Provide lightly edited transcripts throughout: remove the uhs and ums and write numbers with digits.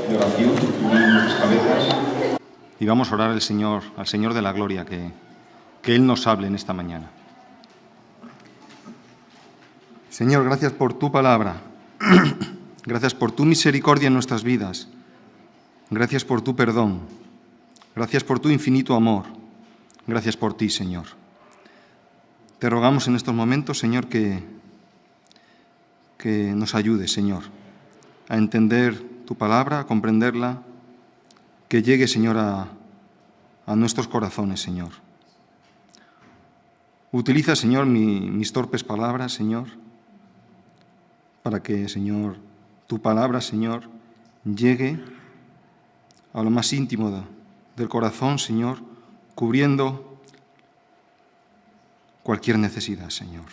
de oración, unamos nuestras cabezas. Y vamos a orar al Señor de la gloria, que Él nos hable en esta mañana. Señor, gracias por tu palabra. Gracias por tu misericordia en nuestras vidas. Gracias por tu perdón. Gracias por tu infinito amor. Gracias por ti, Señor. Te rogamos en estos momentos, Señor, que nos ayudes, Señor, a entender tu palabra, a comprenderla, que llegue, Señor, a nuestros corazones, Señor. Utiliza, Señor, mis torpes palabras, Señor, para que, Señor, tu palabra, Señor, llegue a lo más íntimo del corazón, Señor, cubriendo cualquier necesidad, Señor.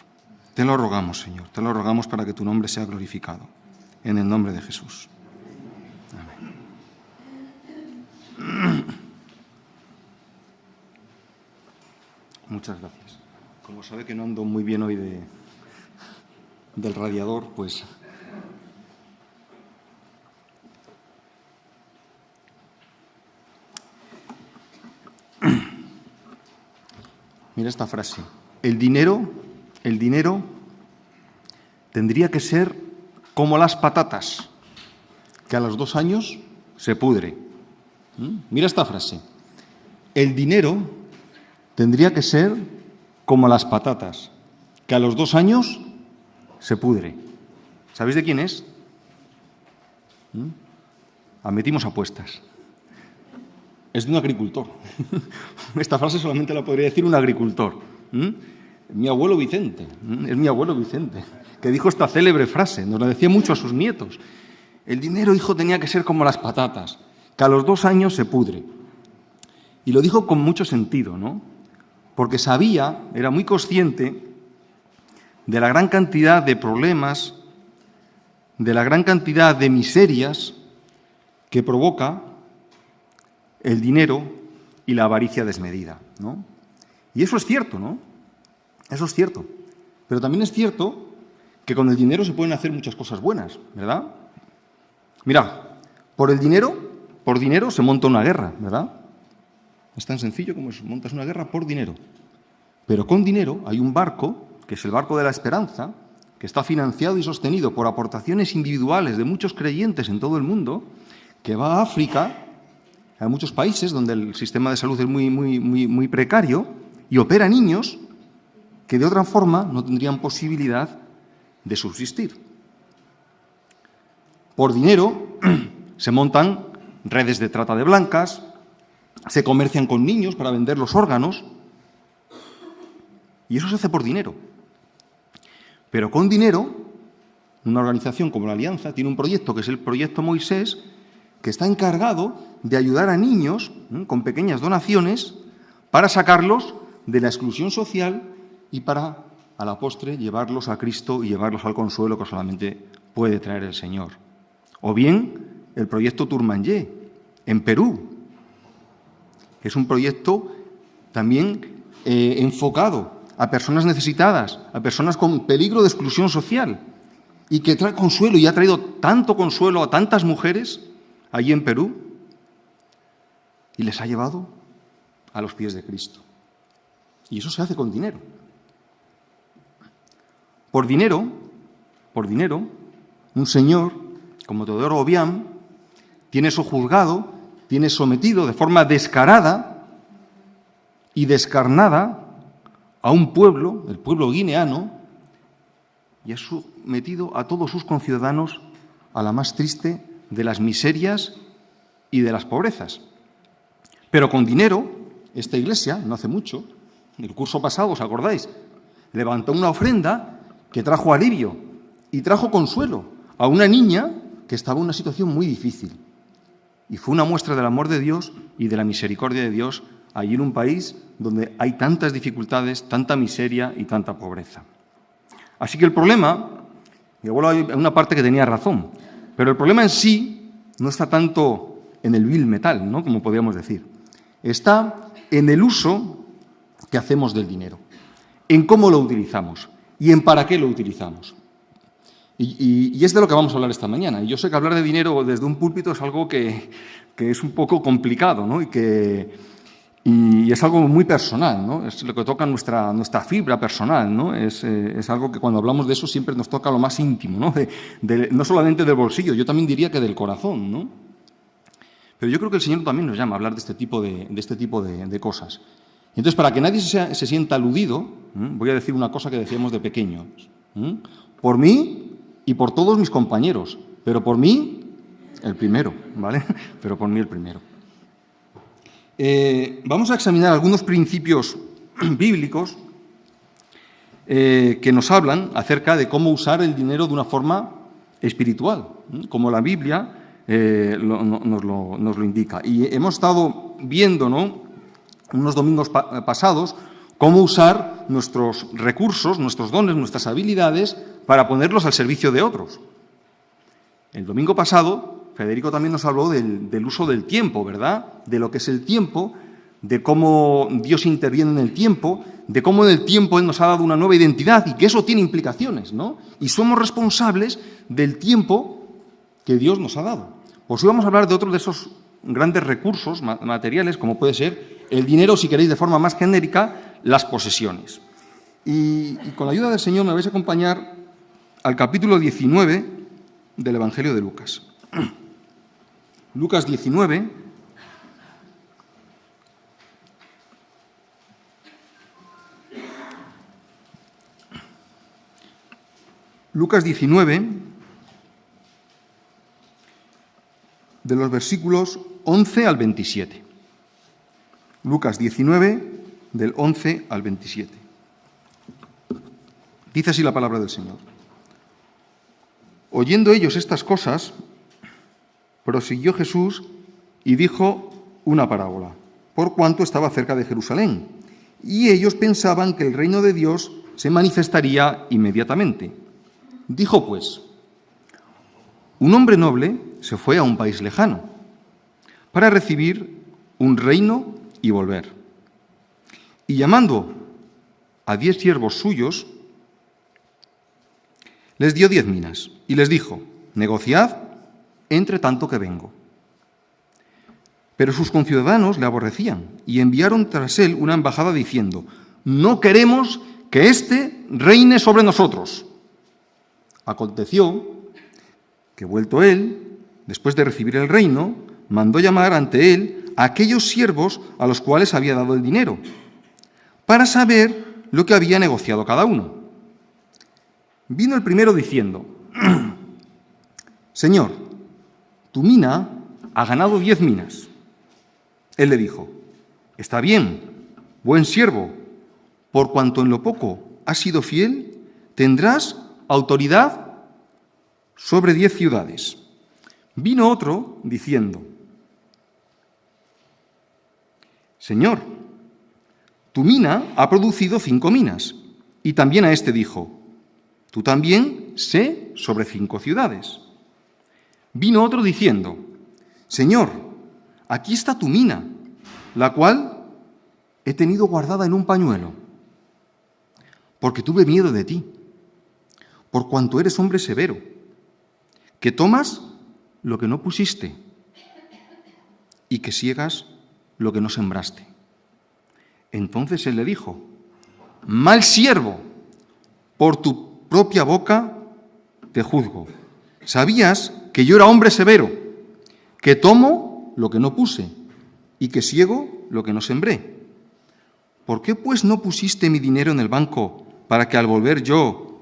Te lo rogamos, Señor, te lo rogamos para que tu nombre sea glorificado. En el nombre de Jesús. Amén. Muchas gracias. Como sabe que no ando muy bien hoy del radiador, pues mira esta frase. El dinero tendría que ser como las patatas, que a los 2 años se pudre. Mira esta frase. El dinero tendría que ser como las patatas, que a los 2 años se pudre. ¿Sabéis de quién es? Admitimos apuestas. Es de un agricultor. Esta frase solamente la podría decir un agricultor. Mi abuelo Vicente, es mi abuelo Vicente, que dijo esta célebre frase, nos la decía mucho a sus nietos. El dinero, hijo, tenía que ser como las patatas, que a los 2 años se pudre. Y lo dijo con mucho sentido, ¿no? Porque sabía, era muy consciente de la gran cantidad de problemas, de la gran cantidad de miserias que provoca el dinero y la avaricia desmedida, ¿no? Y eso es cierto, ¿no? Eso es cierto. Pero también es cierto que con el dinero se pueden hacer muchas cosas buenas, ¿verdad? Mirad, por dinero se monta una guerra, ¿verdad? Es tan sencillo como eso, montas una guerra por dinero. Pero con dinero hay un barco, que es el barco de la esperanza, que está financiado y sostenido por aportaciones individuales de muchos creyentes en todo el mundo, que va a África, a muchos países donde el sistema de salud es muy precario, y opera niños que de otra forma no tendrían posibilidad de subsistir. Por dinero se montan redes de trata de blancas, se comercian con niños para vender los órganos, y eso se hace por dinero. Pero con dinero, una organización como la Alianza tiene un proyecto que es el Proyecto Moisés, que está encargado de ayudar a niños con pequeñas donaciones para sacarlos de la exclusión social y para, a la postre, llevarlos a Cristo y llevarlos al consuelo que solamente puede traer el Señor. O bien el proyecto Turmanllé, en Perú, que es un proyecto también enfocado a personas necesitadas, a personas con peligro de exclusión social, y que trae consuelo y ha traído tanto consuelo a tantas mujeres allí en Perú y les ha llevado a los pies de Cristo. Y eso se hace con dinero. Por dinero, un señor como Teodoro Obiang tiene sojuzgado, tiene sometido de forma descarada y descarnada a un pueblo, el pueblo guineano, y ha sometido a todos sus conciudadanos a la más triste de las miserias y de las pobrezas. Pero con dinero, esta iglesia, no hace mucho, el curso pasado, ¿os acordáis?, levantó una ofrenda que trajo alivio y trajo consuelo a una niña que estaba en una situación muy difícil. Y fue una muestra del amor de Dios y de la misericordia de Dios allí en un país donde hay tantas dificultades, tanta miseria y tanta pobreza. Así que el problema, y bueno, hay una parte que tenía razón, pero el problema en sí no está tanto en el vil metal, ¿no?, como podríamos decir. Está en el uso que hacemos del dinero, en cómo lo utilizamos y en para qué lo utilizamos. Y es de lo que vamos a hablar esta mañana. Y yo sé que hablar de dinero desde un púlpito es algo que es un poco complicado, ¿no? Y es algo muy personal, ¿no? Es lo que toca nuestra fibra personal, ¿no? Es algo que cuando hablamos de eso siempre nos toca lo más íntimo, ¿no? No solamente del bolsillo, yo también diría que del corazón, ¿no? Pero yo creo que el Señor también nos llama a hablar de este tipo de cosas. Entonces, para que nadie se sienta aludido, voy a decir una cosa que decíamos de pequeños. Por mí y por todos mis compañeros, pero por mí el primero, ¿vale? Pero por mí el primero. Vamos a examinar algunos principios bíblicos que nos hablan acerca de cómo usar el dinero de una forma espiritual, como la Biblia nos lo indica. Y hemos estado viendo, ¿no?, unos domingos pasados, cómo usar nuestros recursos, nuestros dones, nuestras habilidades para ponerlos al servicio de otros. El domingo pasado, Federico también nos habló del uso del tiempo, ¿verdad? De lo que es el tiempo, de cómo Dios interviene en el tiempo, de cómo en el tiempo Él nos ha dado una nueva identidad y que eso tiene implicaciones, ¿no? Y somos responsables del tiempo que Dios nos ha dado. Pues hoy vamos a hablar de otro de esos grandes recursos materiales, como puede ser el dinero, si queréis de forma más genérica, las posesiones. Y con la ayuda del Señor me vais a acompañar al capítulo 19 del Evangelio de Lucas. Lucas 19, de los versículos 11 al 27. Lucas 19, del 11 al 27. Dice así la palabra del Señor. Oyendo ellos estas cosas, prosiguió Jesús y dijo una parábola, por cuanto estaba cerca de Jerusalén, y ellos pensaban que el reino de Dios se manifestaría inmediatamente. Dijo pues, un hombre noble se fue a un país lejano para recibir un reino y volver. Y llamando a 10 siervos suyos, les dio 10 minas y les dijo, negociad entre tanto que vengo. Pero sus conciudadanos le aborrecían y enviaron tras él una embajada diciendo, no queremos que éste reine sobre nosotros. Aconteció que, vuelto él, después de recibir el reino, mandó llamar ante él a aquellos siervos a los cuales había dado el dinero, para saber lo que había negociado cada uno. Vino el primero diciendo, Señor, tu mina ha ganado 10 minas. Él le dijo, está bien, buen siervo, por cuanto en lo poco has sido fiel, tendrás autoridad sobre 10 ciudades. Vino otro diciendo, Señor, tu mina ha producido 5 minas. Y también a este dijo, tú también sé sobre 5 ciudades. Vino otro diciendo, Señor, aquí está tu mina, la cual he tenido guardada en un pañuelo, porque tuve miedo de ti, por cuanto eres hombre severo, que tomas lo que no pusiste y que siegas lo que no sembraste. Entonces él le dijo, mal siervo, por tu propia boca te juzgo. Sabías que yo era hombre severo, que tomo lo que no puse y que siego lo que no sembré. ¿Por qué pues no pusiste mi dinero en el banco para que al volver yo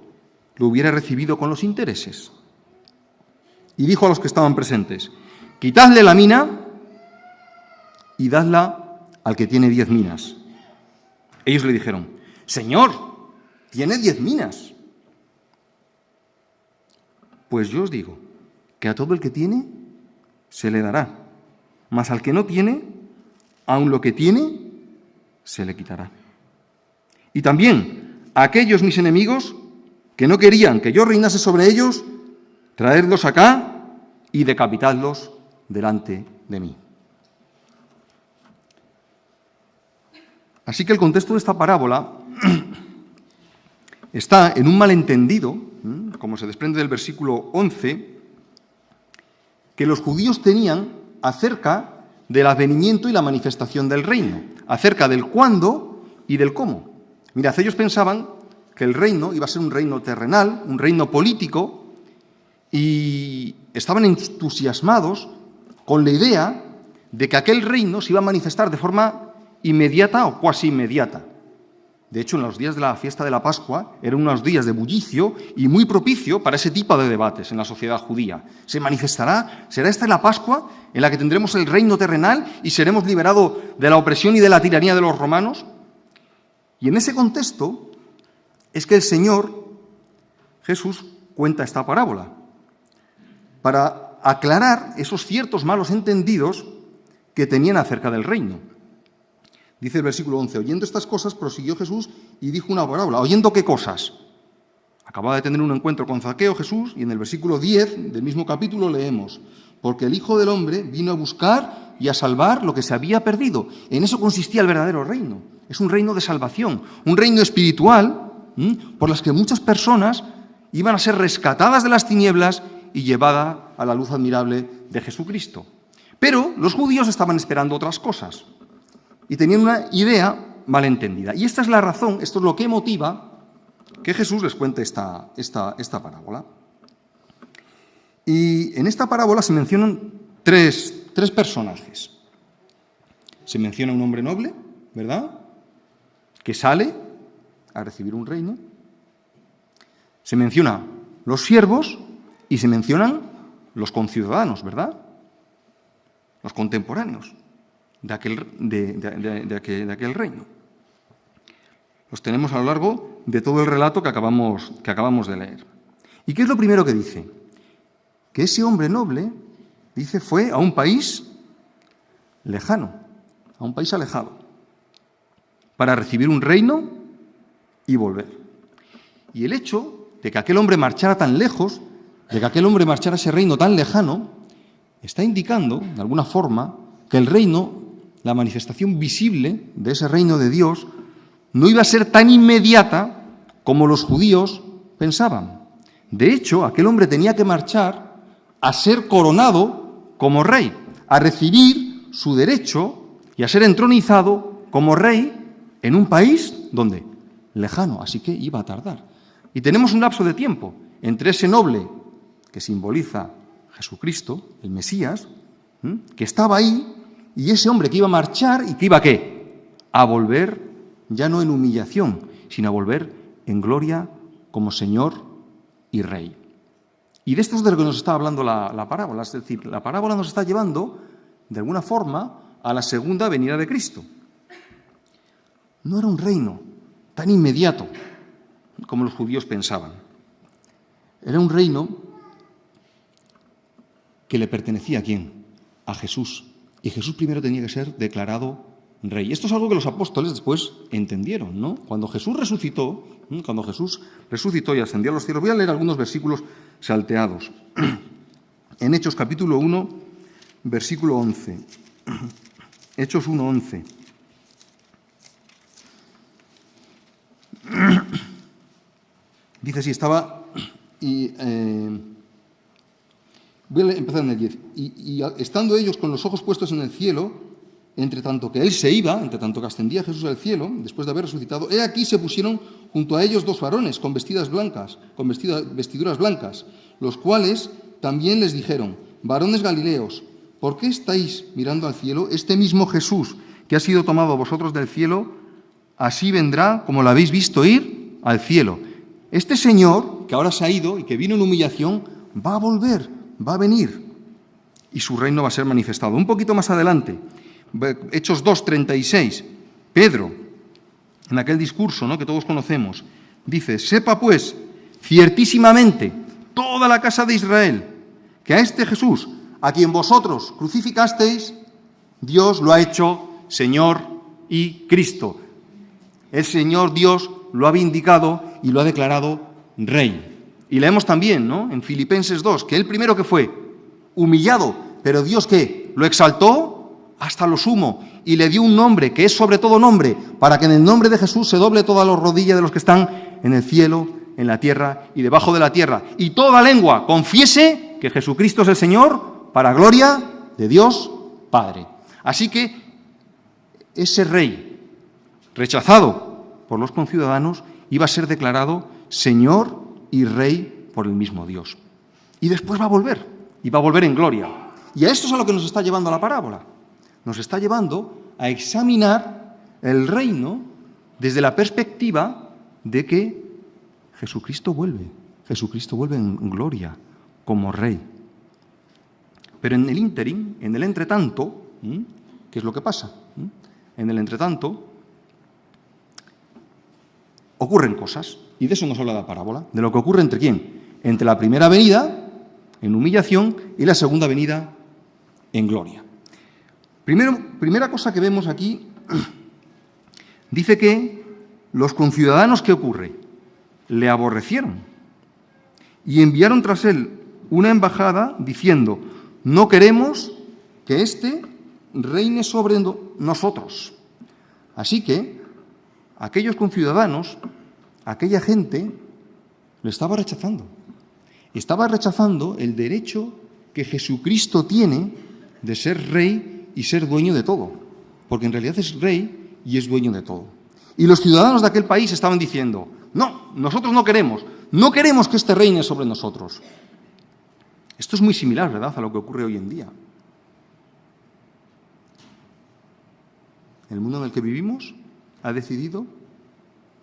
lo hubiera recibido con los intereses? Y dijo a los que estaban presentes, quitadle la mina y dadla al que tiene 10 minas. Ellos le dijeron, Señor, tiene 10 minas. Pues yo os digo que a todo el que tiene se le dará, mas al que no tiene, aun lo que tiene, se le quitará. Y también a aquellos mis enemigos que no querían que yo reinase sobre ellos, traedlos acá y decapitadlos delante de mí. Así que el contexto de esta parábola está en un malentendido, como se desprende del versículo 11, que los judíos tenían acerca del advenimiento y la manifestación del reino, acerca del cuándo y del cómo. Mirad, ellos pensaban que el reino iba a ser un reino terrenal, un reino político, y estaban entusiasmados con la idea de que aquel reino se iba a manifestar de forma inmediata o cuasi inmediata. De hecho, en los días de la fiesta de la Pascua eran unos días de bullicio y muy propicio para ese tipo de debates en la sociedad judía. ¿Se manifestará? ¿Será esta la Pascua en la que tendremos el reino terrenal y seremos liberados de la opresión y de la tiranía de los romanos? Y en ese contexto es que el Señor Jesús cuenta esta parábola para aclarar esos ciertos malos entendidos que tenían acerca del reino. Dice el versículo 11, oyendo estas cosas, prosiguió Jesús y dijo una parábola. ¿Oyendo qué cosas? Acababa de tener un encuentro con Zaqueo Jesús y en el versículo 10 del mismo capítulo leemos, porque el Hijo del Hombre vino a buscar y a salvar lo que se había perdido. En eso consistía el verdadero reino. Es un reino de salvación, un reino espiritual por las que muchas personas iban a ser rescatadas de las tinieblas y llevadas a la luz admirable de Jesucristo. Pero los judíos estaban esperando otras cosas y tenían una idea malentendida. Y esta es la razón, esto es lo que motiva que Jesús les cuente esta parábola. Y en esta parábola se mencionan tres personajes. Se menciona un hombre noble, ¿verdad?, que sale a recibir un reino. Se menciona los siervos y se mencionan los conciudadanos, ¿verdad?, los contemporáneos de aquel reino. Los tenemos a lo largo de todo el relato que acabamos de leer. ¿Y qué es lo primero que dice? Que ese hombre noble, dice, fue a un país lejano, a un país alejado, para recibir un reino y volver. Y el hecho de que aquel hombre marchara tan lejos, de que aquel hombre marchara a ese reino tan lejano, está indicando, de alguna forma, que el reino, la manifestación visible de ese reino de Dios, no iba a ser tan inmediata como los judíos pensaban. De hecho, aquel hombre tenía que marchar a ser coronado como rey, a recibir su derecho y a ser entronizado como rey en un país, ¿dónde? Lejano, así que iba a tardar. Y tenemos un lapso de tiempo entre ese noble que simboliza Jesucristo, el Mesías, que estaba ahí, y ese hombre que iba a marchar y que iba, ¿qué?, a volver ya no en humillación, sino a volver en gloria como Señor y Rey. Y de esto es de lo que nos está hablando la parábola, es decir, la parábola nos está llevando, de alguna forma, a la segunda venida de Cristo. No era un reino tan inmediato como los judíos pensaban. Era un reino que le pertenecía ¿a quién? A Jesús. Y Jesús primero tenía que ser declarado rey. Esto es algo que los apóstoles después entendieron, ¿no? Cuando Jesús resucitó y ascendió a los cielos, voy a leer algunos versículos salteados. En Hechos capítulo 1, versículo 11. Hechos 1, 11. Dice así, voy a empezar en el 10. Y estando ellos con los ojos puestos en el cielo, entre tanto que él se iba, entre tanto que ascendía Jesús al cielo, después de haber resucitado, he aquí se pusieron junto a ellos dos varones con vestiduras blancas, los cuales también les dijeron, varones galileos, ¿por qué estáis mirando al cielo? Este mismo Jesús que ha sido tomado a vosotros del cielo, así vendrá como lo habéis visto ir al cielo. Este Señor, que ahora se ha ido y que vino en humillación, va a volver, va a venir y su reino va a ser manifestado. Un poquito más adelante, Hechos 2:36, Pedro, en aquel discurso, ¿no?, que todos conocemos, dice, sepa pues ciertísimamente toda la casa de Israel que a este Jesús, a quien vosotros crucificasteis, Dios lo ha hecho Señor y Cristo. El Señor Dios lo ha vindicado y lo ha declarado Rey. Y leemos también, ¿no?, en Filipenses 2, que él primero que fue humillado, pero Dios ¿qué? Lo exaltó hasta lo sumo y le dio un nombre que es sobre todo nombre, para que en el nombre de Jesús se doble toda la rodilla de los que están en el cielo, en la tierra y debajo de la tierra. Y toda lengua confiese que Jesucristo es el Señor para gloria de Dios Padre. Así que ese rey, rechazado por los conciudadanos, iba a ser declarado Señor y Rey por el mismo Dios. Y después va a volver, y va a volver en gloria. Y a esto es a lo que nos está llevando la parábola. Nos está llevando a examinar el reino desde la perspectiva de que Jesucristo vuelve en gloria como Rey. Pero en el ínterin, en el entretanto, ¿qué es lo que pasa? En el entretanto ocurren cosas, y de eso nos habla la parábola, de lo que ocurre entre quién, entre la primera venida en humillación y la segunda venida en gloria. Primera cosa que vemos aquí, dice que los conciudadanos, ¿qué ocurre? Le aborrecieron y enviaron tras él una embajada diciendo: no queremos que éste reine sobre nosotros. Así que aquellos conciudadanos, aquella gente, lo estaba rechazando. Estaba rechazando el derecho que Jesucristo tiene de ser rey y ser dueño de todo, porque en realidad es rey y es dueño de todo. Y los ciudadanos de aquel país estaban diciendo: no, nosotros no queremos que este reine sobre nosotros. Esto es muy similar, ¿verdad?, a lo que ocurre hoy en día. El mundo en el que vivimos ha decidido,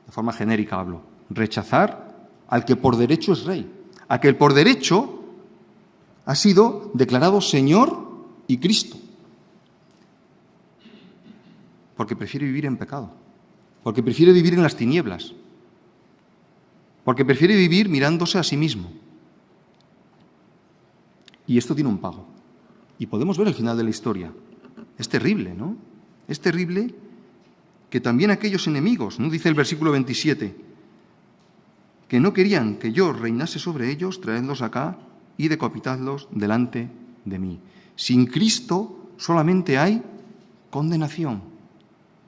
de forma genérica hablo, rechazar al que por derecho es rey, a que por derecho ha sido declarado Señor y Cristo, porque prefiere vivir en pecado, porque prefiere vivir en las tinieblas, porque prefiere vivir mirándose a sí mismo. Y esto tiene un pago. Y podemos ver el final de la historia. Es terrible, ¿no? Es terrible que también aquellos enemigos, ¿no?, dice el versículo 27, que no querían que yo reinase sobre ellos, traedlos acá y decapitadlos delante de mí. Sin Cristo solamente hay condenación.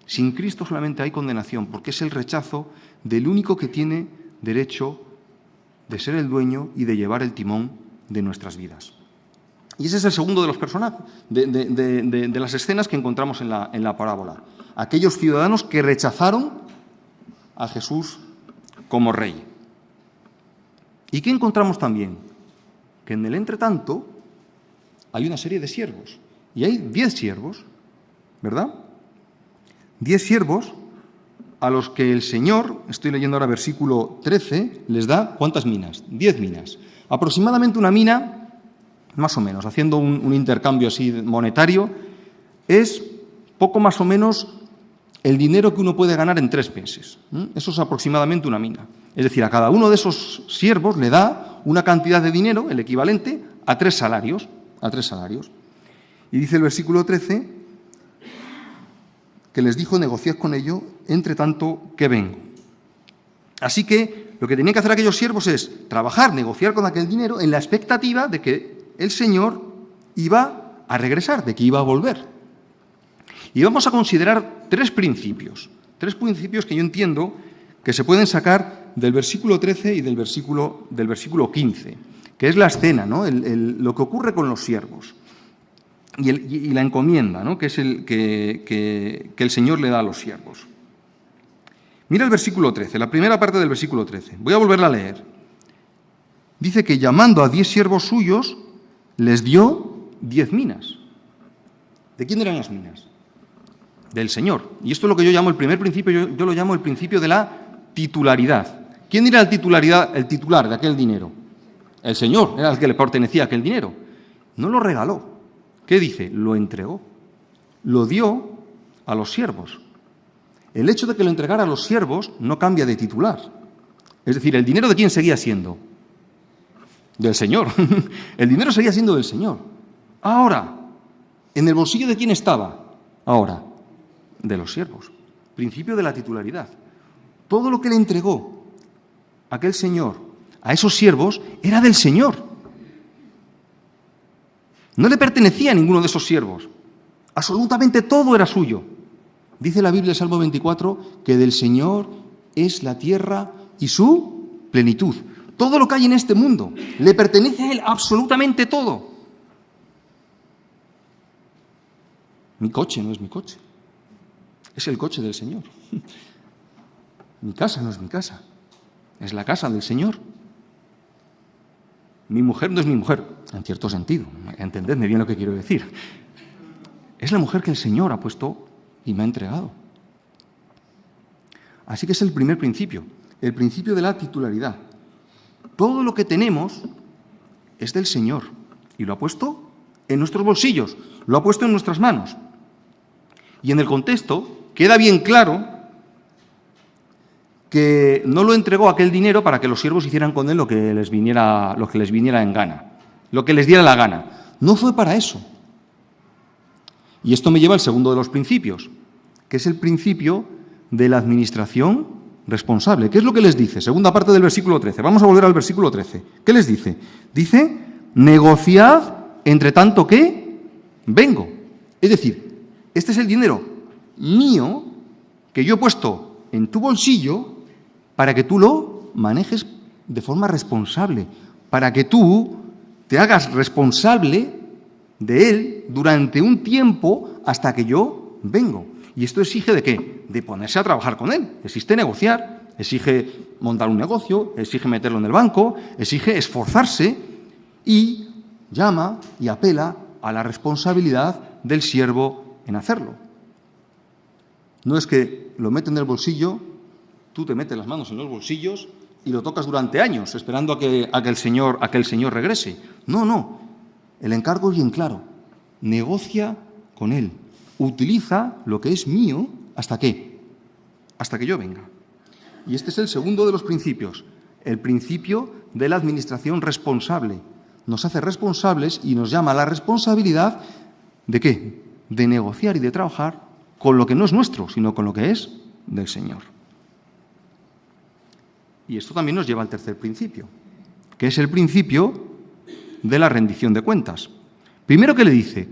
Sin Cristo solamente hay condenación, porque es el rechazo del único que tiene derecho de ser el dueño y de llevar el timón de nuestras vidas. Y ese es el segundo de los personajes, de las escenas que encontramos en la parábola. Aquellos ciudadanos que rechazaron a Jesús como rey. ¿Y qué encontramos también? Que en el entretanto hay una serie de siervos. Y hay 10 siervos, ¿verdad? 10 siervos a los que el Señor, estoy leyendo ahora versículo 13, les da ¿cuántas minas? 10 minas. Aproximadamente una mina, más o menos, haciendo un intercambio así monetario, es poco más o menos el dinero que uno puede ganar en 3 meses. Eso es aproximadamente una mina. Es decir, a cada uno de esos siervos le da una cantidad de dinero, el equivalente a 3 salarios. Y dice el versículo 13 que les dijo: negociad con ello, entre tanto que vengo. Así que lo que tenían que hacer aquellos siervos es trabajar, negociar con aquel dinero en la expectativa de que el Señor iba a regresar, de que iba a volver. Y vamos a considerar 3 principios que yo entiendo que se pueden sacar del versículo 13 y del versículo 15, que es la escena, ¿no?, lo que ocurre con los siervos y la encomienda, ¿no?, que es que el Señor le da a los siervos. Mira el versículo 13, la primera parte del versículo 13. Voy a volverla a leer. Dice que llamando a 10 siervos suyos, les dio 10 minas. ¿De quién eran las minas? Del Señor. Y esto es lo que yo llamo el primer principio, yo lo llamo el principio de la titularidad. ¿Quién era el titular de aquel dinero? El Señor era el que le pertenecía aquel dinero. No lo regaló. ¿Qué dice? Lo entregó. Lo dio a los siervos. El hecho de que lo entregara a los siervos no cambia de titular. Es decir, ¿el dinero de quién seguía siendo? Del Señor. El dinero seguía siendo del Señor. Ahora, ¿en el bolsillo de quién estaba? Ahora, de los siervos. Principio de la titularidad. Todo lo que le entregó aquel Señor a esos siervos era del Señor. No le pertenecía a ninguno de esos siervos. Absolutamente todo era suyo. Dice la Biblia, Salmo 24, que del Señor es la tierra y su plenitud. Todo lo que hay en este mundo le pertenece a Él, absolutamente todo. Mi coche no es mi coche, es el coche del Señor. Mi casa no es mi casa, es la casa del Señor. Mi mujer no es mi mujer, en cierto sentido, entendedme bien lo que quiero decir. Es la mujer que el Señor ha puesto y me ha entregado. Así que es el primer principio, el principio de la titularidad. Todo lo que tenemos es del Señor y lo ha puesto en nuestros bolsillos, lo ha puesto en nuestras manos. Y en el contexto queda bien claro que no lo entregó aquel dinero para que los siervos hicieran con él lo que les viniera en gana, lo que les diera la gana. No fue para eso. Y esto me lleva al segundo de los principios, que es el principio de la administración responsable. ¿Qué es lo que les dice? Segunda parte del versículo 13. Vamos a volver al versículo 13. ¿Qué les dice? Dice, negociad entre tanto que vengo. Es decir, este es el dinero mío que yo he puesto en tu bolsillo para que tú lo manejes de forma responsable, para que tú te hagas responsable de él durante un tiempo hasta que yo vengo. ¿Y esto exige de qué? De ponerse a trabajar con él. Exige negociar, exige montar un negocio, exige meterlo en el banco, exige esforzarse y llama y apela a la responsabilidad del siervo en hacerlo. No es que lo mete en el bolsillo, tú te metes las manos en los bolsillos y lo tocas durante años, esperando a que el Señor regrese. No. El encargo es bien claro. Negocia con Él. Utiliza lo que es mío, ¿hasta qué? Hasta que yo venga. Y este es el segundo de los principios, el principio de la administración responsable. Nos hace responsables y nos llama a la responsabilidad ¿de qué? De negociar y de trabajar con lo que no es nuestro, sino con lo que es del Señor. Y esto también nos lleva al tercer principio, que es el principio de la rendición de cuentas. Primero, ¿qué le dice?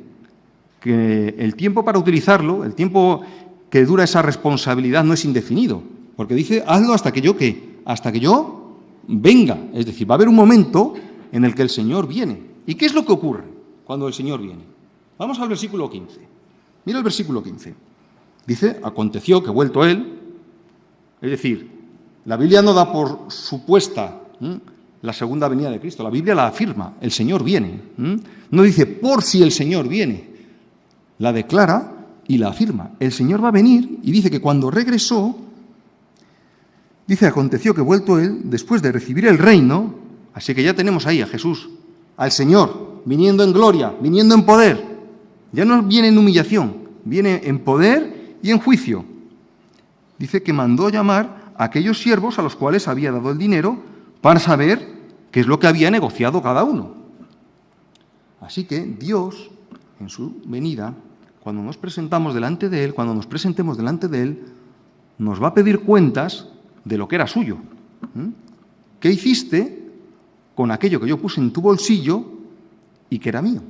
Que el tiempo para utilizarlo, el tiempo que dura esa responsabilidad no es indefinido, porque dice, hazlo hasta que yo, ¿qué? Hasta que yo venga. Es decir, va a haber un momento en el que el Señor viene. ¿Y qué es lo que ocurre cuando el Señor viene? Vamos al versículo 15. Mira el versículo 15. Dice, aconteció que vuelto él, es decir, la Biblia no da por supuesta la segunda venida de Cristo, la Biblia la afirma, el Señor viene. No dice por si el Señor viene, la declara y la afirma. El Señor va a venir y dice que cuando regresó, dice, aconteció que vuelto él, después de recibir el reino, así que ya tenemos ahí a Jesús, al Señor, viniendo en gloria, viniendo en poder. Ya no viene en humillación, viene en poder y en juicio. Dice que mandó llamar a aquellos siervos a los cuales había dado el dinero para saber qué es lo que había negociado cada uno. Así que Dios, en su venida, cuando nos presentamos delante de Él, cuando nos presentemos delante de Él, nos va a pedir cuentas de lo que era suyo. ¿Qué hiciste con aquello que yo puse en tu bolsillo y que era mío?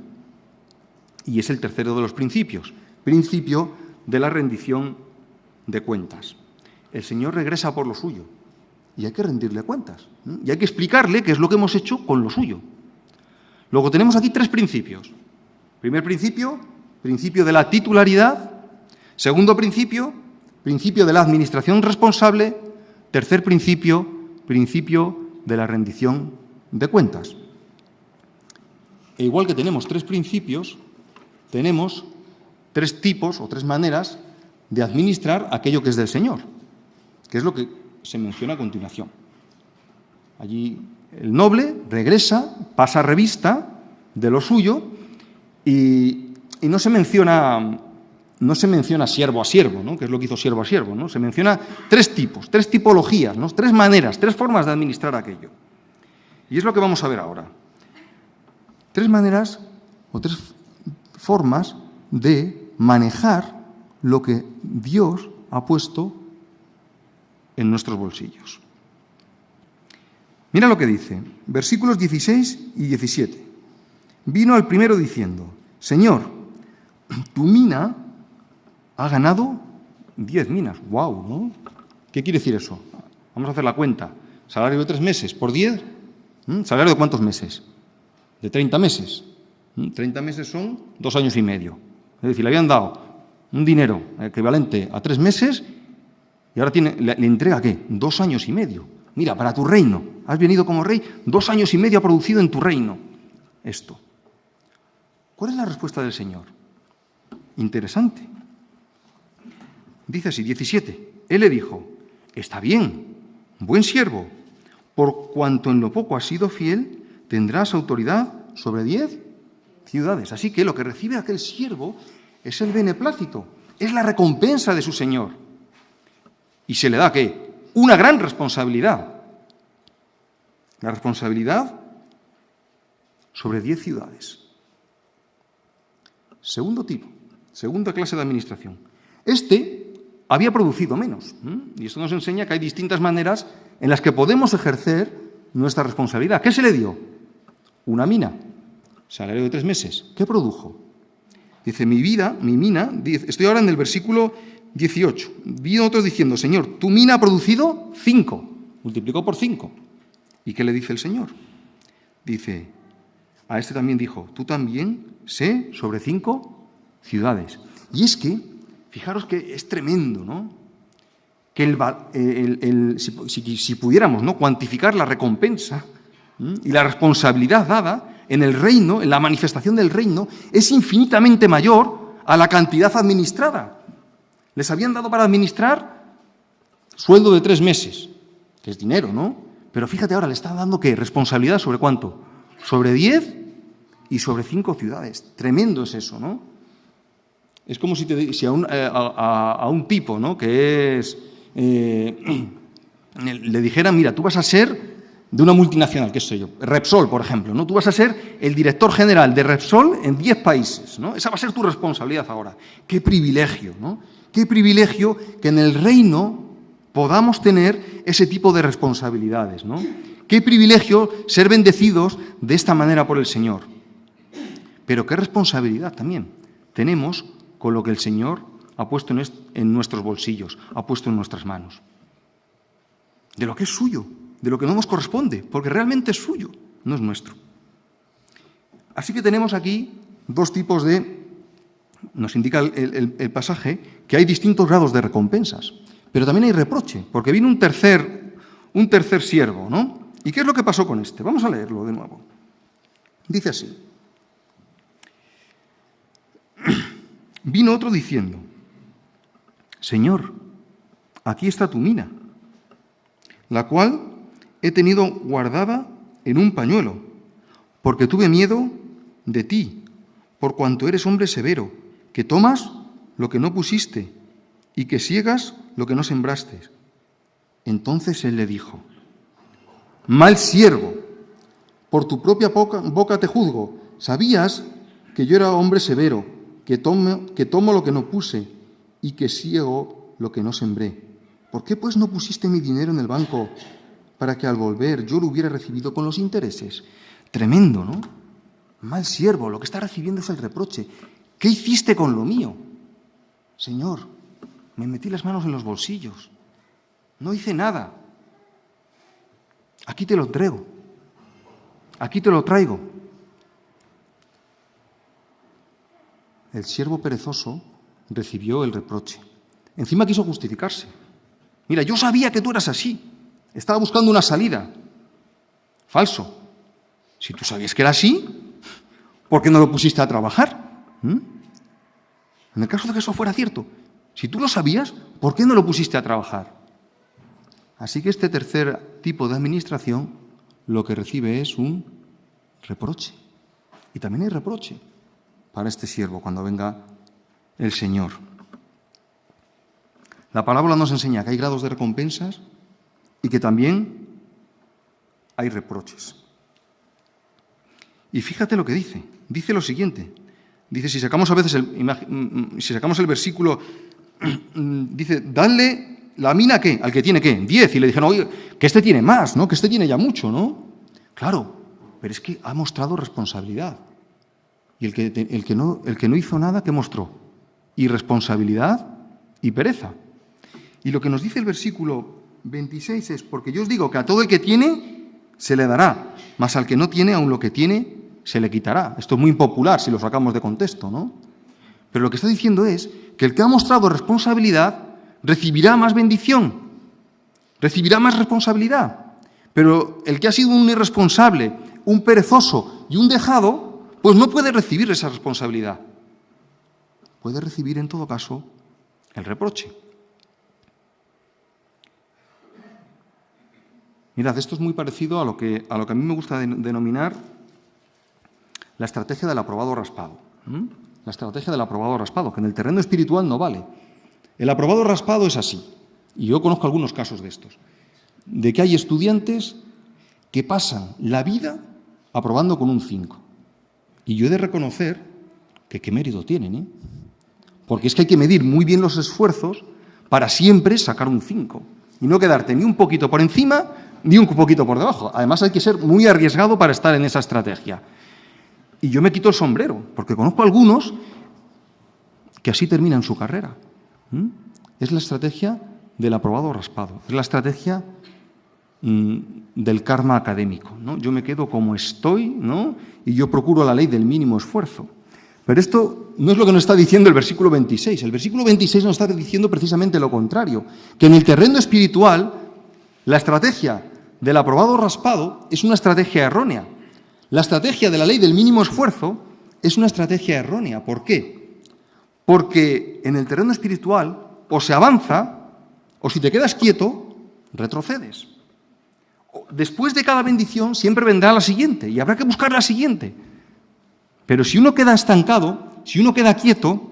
Y es el tercero de los principios, principio de la rendición de cuentas. El Señor regresa por lo suyo y hay que rendirle cuentas. Y hay que explicarle qué es lo que hemos hecho con lo suyo. Luego tenemos aquí tres principios. Primer principio, principio de la titularidad. Segundo principio, principio de la administración responsable. Tercer principio, principio de la rendición de cuentas. E igual que tenemos tres principios, tenemos tres tipos o tres maneras de administrar aquello que es del Señor, que es lo que se menciona a continuación. Allí el noble regresa, pasa revista de lo suyo y no se menciona siervo a siervo, ¿no? Que es lo que hizo siervo a siervo, ¿no? Se menciona tres tipos, tres tipologías, ¿no? Tres maneras, tres formas de administrar aquello. Y es lo que vamos a ver ahora. Tres maneras o tres formas de manejar lo que Dios ha puesto en nuestros bolsillos. Mira lo que dice, versículos 16 y 17. Vino al primero diciendo, Señor, tu mina ha ganado 10 minas. ¡Guau! ¿No? ¿Qué quiere decir eso? Vamos a hacer la cuenta. Salario de 3 meses por 10. ¿Salario de cuántos meses? De 30 meses. 30 meses son 2 años y medio. Es decir, le habían dado un dinero equivalente a 3 meses y ahora le entrega, ¿qué? 2 años y medio. Mira, para tu reino. Has venido como rey, 2 años y medio ha producido en tu reino esto. ¿Cuál es la respuesta del Señor? Interesante. Dice así, 17. Él le dijo, está bien, buen siervo, por cuanto en lo poco has sido fiel, tendrás autoridad sobre 10 ciudades. Así que lo que recibe aquel siervo es el beneplácito, es la recompensa de su Señor. Y se le da, ¿qué? Una gran responsabilidad. La responsabilidad sobre 10 ciudades. Segundo tipo, segunda clase de administración. Este había producido menos. Y esto nos enseña que hay distintas maneras en las que podemos ejercer nuestra responsabilidad. ¿Qué se le dio? Una mina. Salario de 3 meses. ¿Qué produjo? Dice, mi mina, estoy ahora en el versículo 18. Vi otros diciendo, Señor, tu mina ha producido 5. Multiplicó por 5. ¿Y qué le dice el Señor? Dice, a este también dijo, tú también sé sobre 5 ciudades. Y es que, fijaros que es tremendo, ¿no? Que si pudiéramos, ¿no?, cuantificar la recompensa y la responsabilidad dada en el reino, en la manifestación del reino, es infinitamente mayor a la cantidad administrada. Les habían dado para administrar sueldo de 3 meses, que es dinero, ¿no? Pero fíjate ahora, le están dando, ¿qué? Responsabilidad sobre ¿cuánto? Sobre 10 y sobre 5 ciudades. Tremendo es eso, ¿no? Es como si a un tipo, ¿no?, que es... le dijera, mira, tú vas a ser de una multinacional, qué sé yo, Repsol, por ejemplo, ¿no? Tú vas a ser el director general de Repsol en 10 países, ¿no? Esa va a ser tu responsabilidad ahora. ¡Qué privilegio!, ¿no? ¡Qué privilegio que en el reino podamos tener ese tipo de responsabilidades, ¿no? ¡Qué privilegio ser bendecidos de esta manera por el Señor! Pero qué responsabilidad también tenemos con lo que el Señor ha puesto en nuestros bolsillos, ha puesto en nuestras manos. De lo que es suyo, de lo que no nos corresponde, porque realmente es suyo, no es nuestro. Así que tenemos aquí 2 tipos de... Nos indica el pasaje que hay distintos grados de recompensas, pero también hay reproche, porque vino un tercer siervo, ¿no? ¿Y qué es lo que pasó con este? Vamos a leerlo de nuevo. Dice así. Vino otro diciendo, Señor, aquí está tu mina, la cual he tenido guardada en un pañuelo, porque tuve miedo de ti, por cuanto eres hombre severo, que tomas lo que no pusiste y que siegas lo que no sembraste. Entonces él le dijo, mal siervo, por tu propia boca te juzgo. ¿Sabías que yo era hombre severo, que tomo lo que no puse y que siego lo que no sembré? ¿Por qué pues no pusiste mi dinero en el banco para que al volver yo lo hubiera recibido con los intereses? Tremendo, ¿no? Mal siervo, lo que está recibiendo es el reproche. ¿Qué hiciste con lo mío? Señor, me metí las manos en los bolsillos. No hice nada. Aquí te lo entrego. Aquí te lo traigo. El siervo perezoso recibió el reproche. Encima quiso justificarse. Mira, yo sabía que tú eras así. Estaba buscando una salida. Falso. Si tú sabías que era así, ¿por qué no lo pusiste a trabajar? En el caso de que eso fuera cierto, si tú lo sabías, ¿por qué no lo pusiste a trabajar? Así que este tercer tipo de administración lo que recibe es un reproche. Y también hay reproche para este siervo cuando venga el Señor. La parábola nos enseña que hay grados de recompensas y que también hay reproches. Y fíjate lo que dice. Dice lo siguiente. Dice, si sacamos el versículo, dice, dadle la mina, ¿qué? Al que tiene, ¿qué? 10. Y le dijeron, oye, que este tiene más, ¿no? Que este tiene ya mucho, ¿no? Claro, pero es que ha mostrado responsabilidad. Y el que no hizo nada, ¿qué mostró? Irresponsabilidad y pereza. Y lo que nos dice el versículo 26 es: porque yo os digo que a todo el que tiene se le dará, mas al que no tiene, aun lo que tiene se le quitará. Esto es muy impopular si lo sacamos de contexto, ¿no? Pero lo que está diciendo es que el que ha mostrado responsabilidad recibirá más bendición, recibirá más responsabilidad. Pero el que ha sido un irresponsable, un perezoso y un dejado, pues no puede recibir esa responsabilidad. Puede recibir, en todo caso, el reproche. Mirad, esto es muy parecido a lo que a mí me gusta denominar la estrategia del aprobado raspado. La estrategia del aprobado raspado, que en el terreno espiritual no vale. El aprobado raspado es así, y yo conozco algunos casos de estos, de que hay estudiantes que pasan la vida aprobando con un 5. Y yo he de reconocer que qué mérito tienen, ¿eh? Porque es que hay que medir muy bien los esfuerzos para siempre sacar un 5 y no quedarte ni un poquito por encima ni un poquito por debajo. Además, hay que ser muy arriesgado para estar en esa estrategia. Y yo me quito el sombrero, porque conozco a algunos que así terminan su carrera. Es la estrategia del aprobado raspado, es la estrategia del karma académico, ¿no? Yo me quedo como estoy, ¿no? Y yo procuro la ley del mínimo esfuerzo. Pero esto no es lo que nos está diciendo el versículo 26. El versículo 26 nos está diciendo precisamente lo contrario, que en el terreno espiritual la estrategia del aprobado raspado es una estrategia errónea. La estrategia de la ley del mínimo esfuerzo es una estrategia errónea. ¿Por qué? Porque en el terreno espiritual o se avanza o si te quedas quieto, retrocedes. Después de cada bendición siempre vendrá la siguiente y habrá que buscar la siguiente. Pero si uno queda estancado, si uno queda quieto,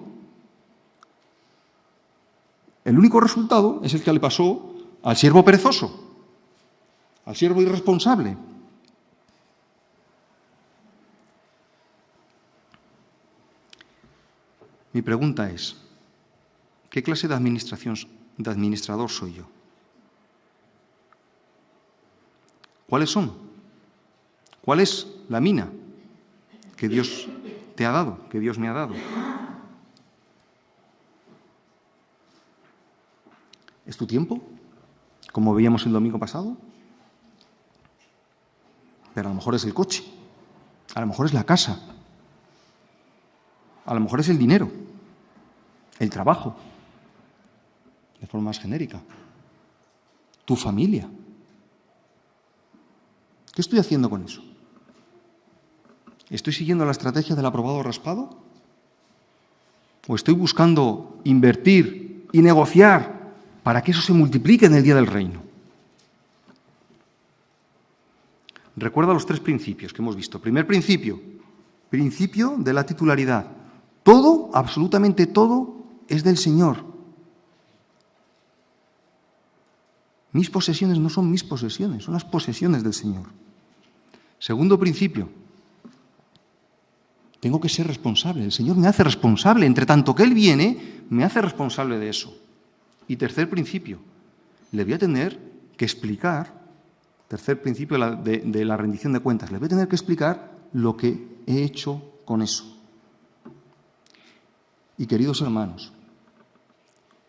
el único resultado es el que le pasó al siervo perezoso, al siervo irresponsable. Mi pregunta es, ¿qué clase de administrador soy yo? ¿Cuáles son? ¿Cuál es la mina que Dios te ha dado, que Dios me ha dado? ¿Es tu tiempo, como veíamos el domingo pasado? Pero a lo mejor es el coche, a lo mejor es la casa, a lo mejor es el dinero, el trabajo, de forma más genérica, tu familia. ¿Qué estoy haciendo con eso? ¿Estoy siguiendo la estrategia del aprobado raspado? ¿O estoy buscando invertir y negociar para que eso se multiplique en el día del reino? Recuerda los 3 principios que hemos visto. Primer principio, principio de la titularidad. Todo, absolutamente todo, es del Señor. Mis posesiones no son mis posesiones, son las posesiones del Señor. Segundo principio, tengo que ser responsable. El Señor me hace responsable. Entre tanto que Él viene, me hace responsable de eso. Y tercer principio, le voy a tener que explicar, tercer principio de la rendición de cuentas, le voy a tener que explicar lo que he hecho con eso. Y queridos hermanos,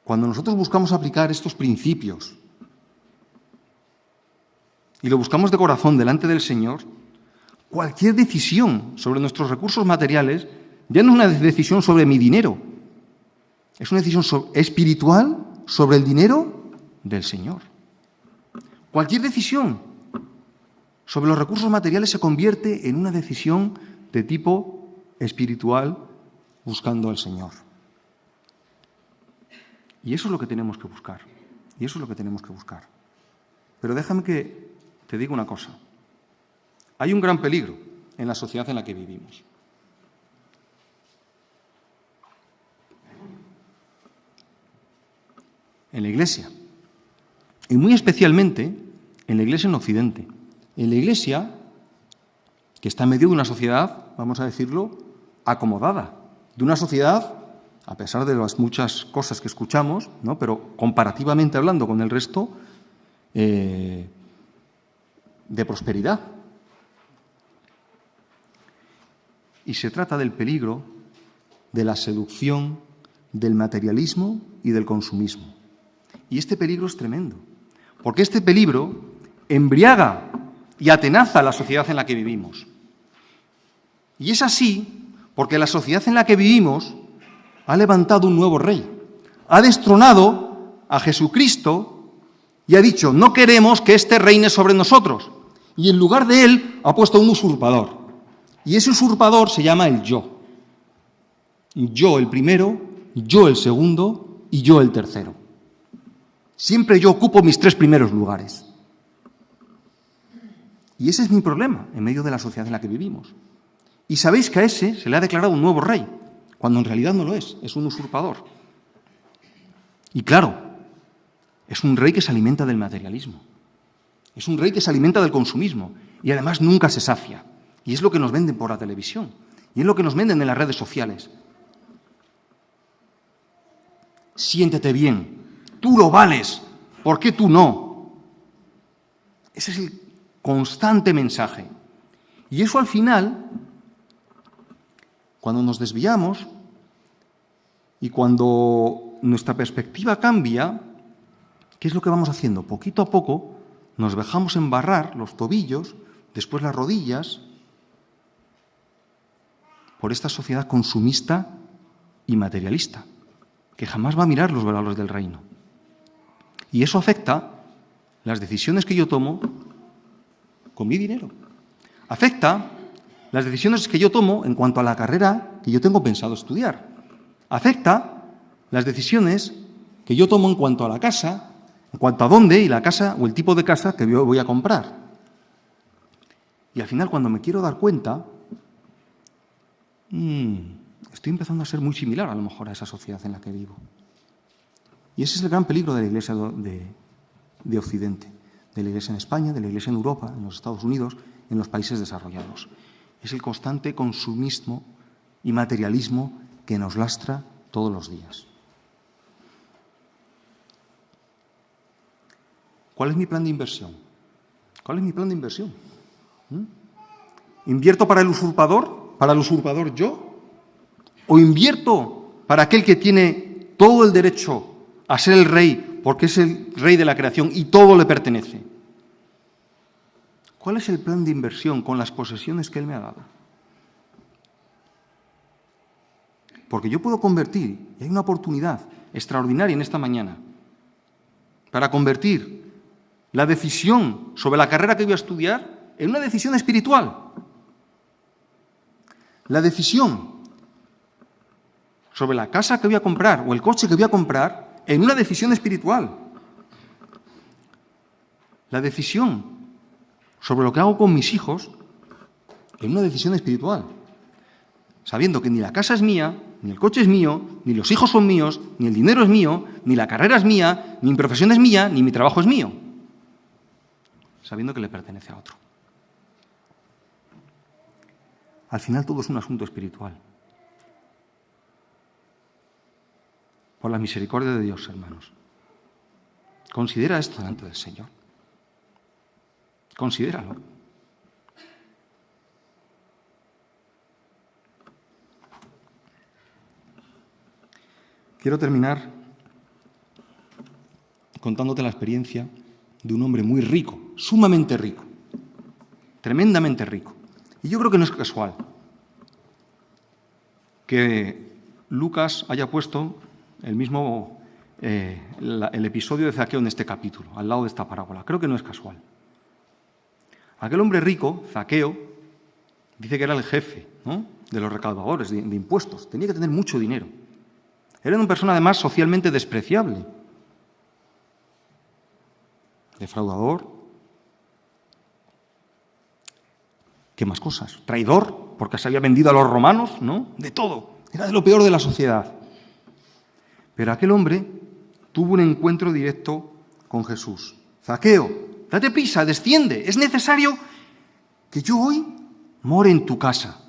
cuando nosotros buscamos aplicar estos principios y lo buscamos de corazón delante del Señor, cualquier decisión sobre nuestros recursos materiales ya no es una decisión sobre mi dinero, es una decisión espiritual sobre el dinero del Señor. Cualquier decisión sobre los recursos materiales se convierte en una decisión de tipo espiritual buscando al Señor. Y eso es lo que tenemos que buscar. Y eso es lo que tenemos que buscar. Pero déjame que te diga una cosa. Hay un gran peligro en la sociedad en la que vivimos. En la Iglesia. Y muy especialmente en la Iglesia en Occidente. En la Iglesia que está en medio de una sociedad, vamos a decirlo, acomodada. De una sociedad, a pesar de las muchas cosas que escuchamos, ¿no? Pero comparativamente hablando con el resto, de prosperidad. Y se trata del peligro de la seducción, del materialismo y del consumismo. Y este peligro es tremendo, Porque este peligro embriaga y atenaza la sociedad en la que vivimos. Y es así porque la sociedad en la que vivimos ha levantado un nuevo rey. Ha destronado a Jesucristo y ha dicho, no queremos que éste reine sobre nosotros. Y en lugar de él ha puesto un usurpador. Y ese usurpador se llama el yo. Yo el primero, yo el segundo y yo el tercero. Siempre yo ocupo mis 3 primeros lugares. Y ese es mi problema en medio de la sociedad en la que vivimos. Y sabéis que a ese se le ha declarado un nuevo rey, cuando en realidad no lo es un usurpador. Y claro, es un rey que se alimenta del materialismo. Es un rey que se alimenta del consumismo y además nunca se sacia. Y es lo que nos venden por la televisión y es lo que nos venden en las redes sociales. Siéntete bien, tú lo vales, ¿por qué tú no? Ese es el constante mensaje. Y eso al final, cuando nos desviamos y cuando nuestra perspectiva cambia, ¿qué es lo que vamos haciendo? Poquito a poco nos dejamos embarrar los tobillos, después las rodillas, por esta sociedad consumista y materialista, que jamás va a mirar los valores del reino. Y eso afecta las decisiones que yo tomo con mi dinero. Afecta las decisiones que yo tomo en cuanto a la carrera que yo tengo pensado estudiar. Afecta las decisiones que yo tomo en cuanto a la casa, en cuanto a dónde y la casa o el tipo de casa que yo voy a comprar. Y al final, cuando me quiero dar cuenta, estoy empezando a ser muy similar a lo mejor a esa sociedad en la que vivo. Y ese es el gran peligro de la Iglesia de Occidente, de la Iglesia en España, de la Iglesia en Europa, en los Estados Unidos, en los países desarrollados. Es el constante consumismo y materialismo que nos lastra todos los días. ¿Cuál es mi plan de inversión? ¿Cuál es mi plan de inversión? ¿Invierto para el usurpador? ¿Para el usurpador yo? ¿O invierto para aquel que tiene todo el derecho a ser el rey, porque es el rey de la creación y todo le pertenece? ¿Cuál es el plan de inversión con las posesiones que Él me ha dado? Porque yo puedo convertir, y hay una oportunidad extraordinaria en esta mañana, para convertir la decisión sobre la carrera que voy a estudiar en una decisión espiritual. La decisión sobre la casa que voy a comprar o el coche que voy a comprar en una decisión espiritual. La decisión sobre lo que hago con mis hijos en una decisión espiritual. Sabiendo que ni la casa es mía, ni el coche es mío, ni los hijos son míos, ni el dinero es mío, ni la carrera es mía, ni mi profesión es mía, ni mi trabajo es mío. Sabiendo que le pertenece a otro. Al final todo es un asunto espiritual. Por la misericordia de Dios, hermanos. Considera esto delante del Señor. Considéralo. Quiero terminar contándote la experiencia de un hombre muy rico, sumamente rico, tremendamente rico. Y yo creo que no es casual que Lucas haya puesto el mismo el episodio de Zaqueo en este capítulo, al lado de esta parábola. Creo que no es casual. Aquel hombre rico, Zaqueo, dice que era el jefe, ¿no?, de los recaudadores de impuestos. Tenía que tener mucho dinero. Era una persona además socialmente despreciable. Defraudador. ¿Qué más cosas? Traidor, porque se había vendido a los romanos, ¿no? De todo. Era de lo peor de la sociedad. Pero aquel hombre tuvo un encuentro directo con Jesús. Zaqueo, date prisa, desciende. Es necesario que yo hoy more en tu casa.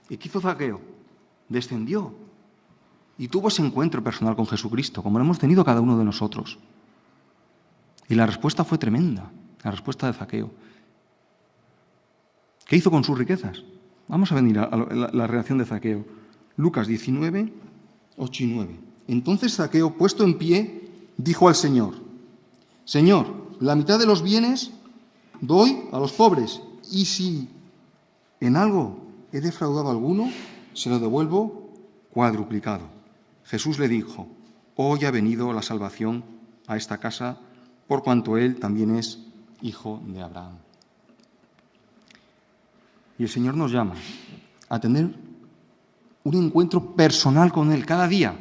¿Y qué hizo Zaqueo? Descendió y tuvo ese encuentro personal con Jesucristo, como lo hemos tenido cada uno de nosotros. Y la respuesta fue tremenda, la respuesta de Zaqueo. ¿Qué hizo con sus riquezas? Vamos a venir a la reacción de Zaqueo. Lucas 19, 8 y 9. Entonces Zaqueo, puesto en pie, dijo al Señor: Señor, la mitad de los bienes doy a los pobres, y si en algo he defraudado a alguno, se lo devuelvo cuadruplicado. Jesús le dijo: hoy ha venido la salvación a esta casa, por cuanto él también es hijo de Abraham. Y el Señor nos llama a tener un encuentro personal con Él cada día,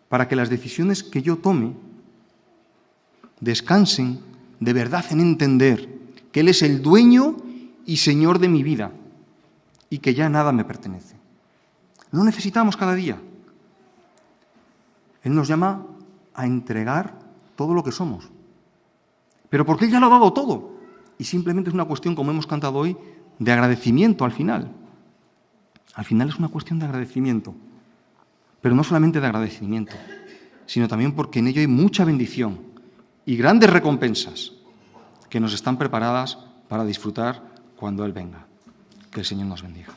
para que las decisiones que yo tome descansen de verdad en entender que Él es el dueño y Señor de mi vida y que ya nada me pertenece. Lo necesitamos cada día. Él nos llama a entregar todo lo que somos, pero porque Él ya lo ha dado todo. Y simplemente es una cuestión, como hemos cantado hoy, de agradecimiento al final. Al final es una cuestión de agradecimiento. Pero no solamente de agradecimiento, sino también porque en ello hay mucha bendición y grandes recompensas que nos están preparadas para disfrutar cuando Él venga. Que el Señor nos bendiga.